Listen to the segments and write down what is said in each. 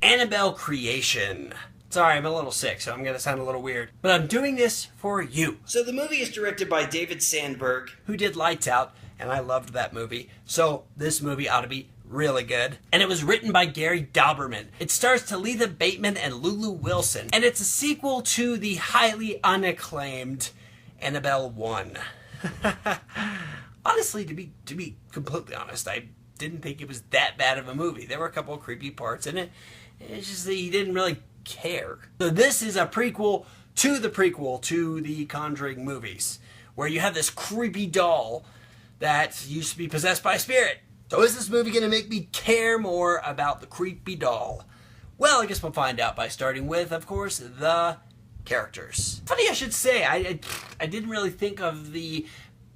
Annabelle Creation. Sorry, I'm a little sick, so I'm going to sound a little weird. But I'm doing this for you. So the movie is directed by David Sandberg, who did Lights Out, and I loved that movie. So this movie ought to be really good. And it was written by Gary Dauberman. It stars Talitha Bateman and Lulu Wilson. And it's a sequel to the highly unacclaimed Annabelle 1. Honestly, to be completely honest, I didn't think it was that bad of a movie. There were a couple of creepy parts in it. It's just that you didn't really care. So this is a prequel to the Conjuring movies, where you have this creepy doll that used to be possessed by a spirit. So is this movie going to make me care more about the creepy doll? Well, I guess we'll find out by starting with, of course, the characters. Funny I should say, I didn't really think of the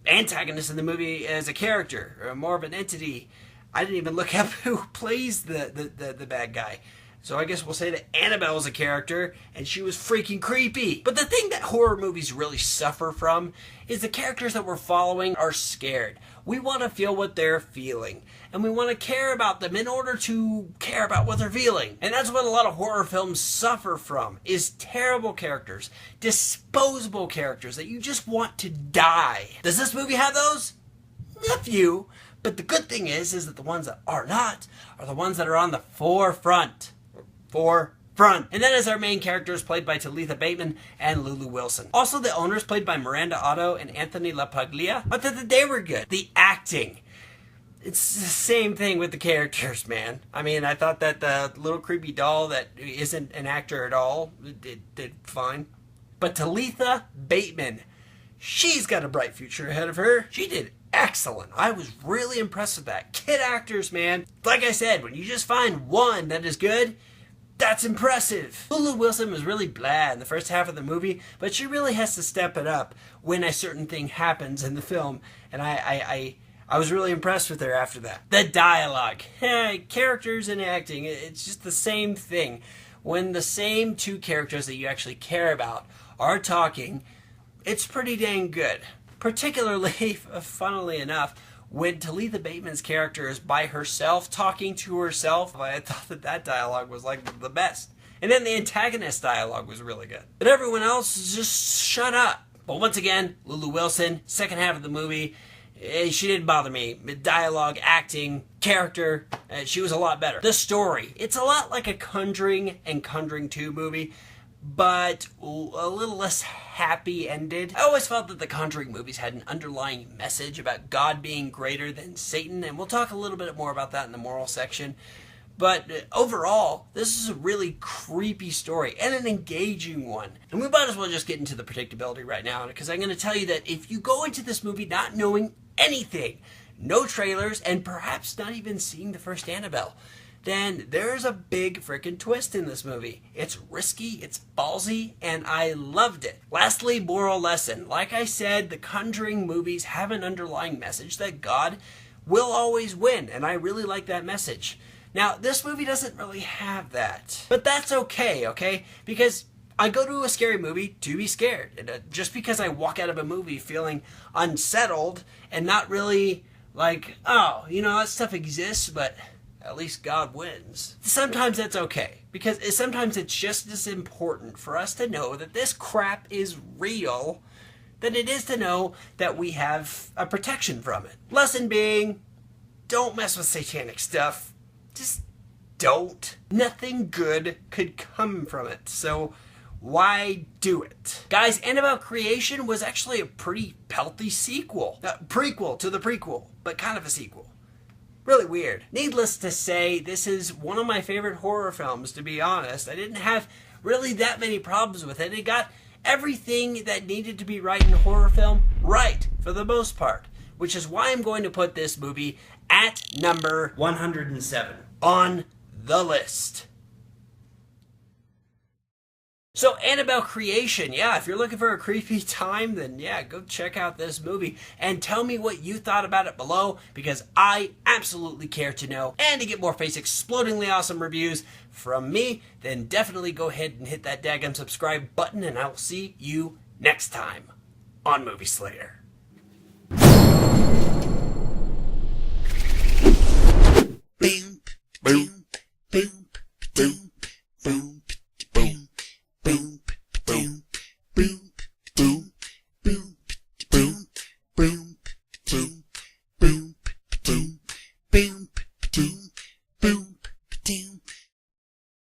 antagonist in the movie as a character, or more of an entity. I didn't even look up who plays the bad guy. So I guess we'll say that Annabelle is a character, and she was freaking creepy. But the thing that horror movies really suffer from is the characters that we're following are scared. We want to feel what they're feeling, and we want to care about them in order to care about what they're feeling. And that's what a lot of horror films suffer from, is terrible characters, disposable characters that you just want to die. Does this movie have those? A few. But the good thing is that the ones that are not are the ones that are on the forefront. And that is our main characters, played by Talitha Bateman and Lulu Wilson. Also, the owners, played by Miranda Otto and Anthony LaPaglia. I thought that they were good. The acting, it's the same thing with the characters, man. I mean, I thought that the little creepy doll that isn't an actor at all did fine. But Talitha Bateman, she's got a bright future ahead of her. She did excellent. I was really impressed with that. Kid actors, man. Like I said, when you just find one that is good, that's impressive. Lulu Wilson was really blah in the first half of the movie, but she really has to step it up when a certain thing happens in the film, and I was really impressed with her after that. The dialogue, characters and acting, it's just the same thing. When the same two characters that you actually care about are talking, it's pretty dang good. Particularly, funnily enough, when Talitha Bateman's character is by herself, talking to herself, I thought that dialogue was like the best. And then the antagonist dialogue was really good. But everyone else just shut up. But once again, Lulu Wilson, second half of the movie, she didn't bother me. Dialogue, acting, character, she was a lot better. The story, it's a lot like a Conjuring and Conjuring 2 movie, but a little less happy-ended. I always felt that the Conjuring movies had an underlying message about God being greater than Satan, and we'll talk a little bit more about that in the moral section. But overall, this is a really creepy story, and an engaging one. And we might as well just get into the predictability right now, because I'm going to tell you that if you go into this movie not knowing anything, no trailers, and perhaps not even seeing the first Annabelle, then there's a big freaking twist in this movie. It's risky, it's ballsy, and I loved it. Lastly, moral lesson. Like I said, the Conjuring movies have an underlying message that God will always win, and I really like that message. Now, this movie doesn't really have that. But that's okay? Because I go to a scary movie to be scared. And, just because I walk out of a movie feeling unsettled and not really like, oh, that stuff exists, but at least God wins. Sometimes that's okay, because sometimes it's just as important for us to know that this crap is real than it is to know that we have a protection from it. Lesson being, don't mess with satanic stuff. Just don't. Nothing good could come from it, so why do it? Guys, Annabelle Creation was actually a pretty healthy sequel. Prequel to the prequel, but kind of a sequel. Really weird. Needless to say, this is one of my favorite horror films, to be honest. I didn't have really that many problems with it. It got everything that needed to be right in a horror film right, for the most part. Which is why I'm going to put this movie at number 107 on the list. So, Annabelle Creation, yeah, if you're looking for a creepy time, then yeah, go check out this movie. And tell me what you thought about it below, because I absolutely care to know. And to get more face-explodingly awesome reviews from me, then definitely go ahead and hit that daggum subscribe button, and I will see you next time on MovieSlayer.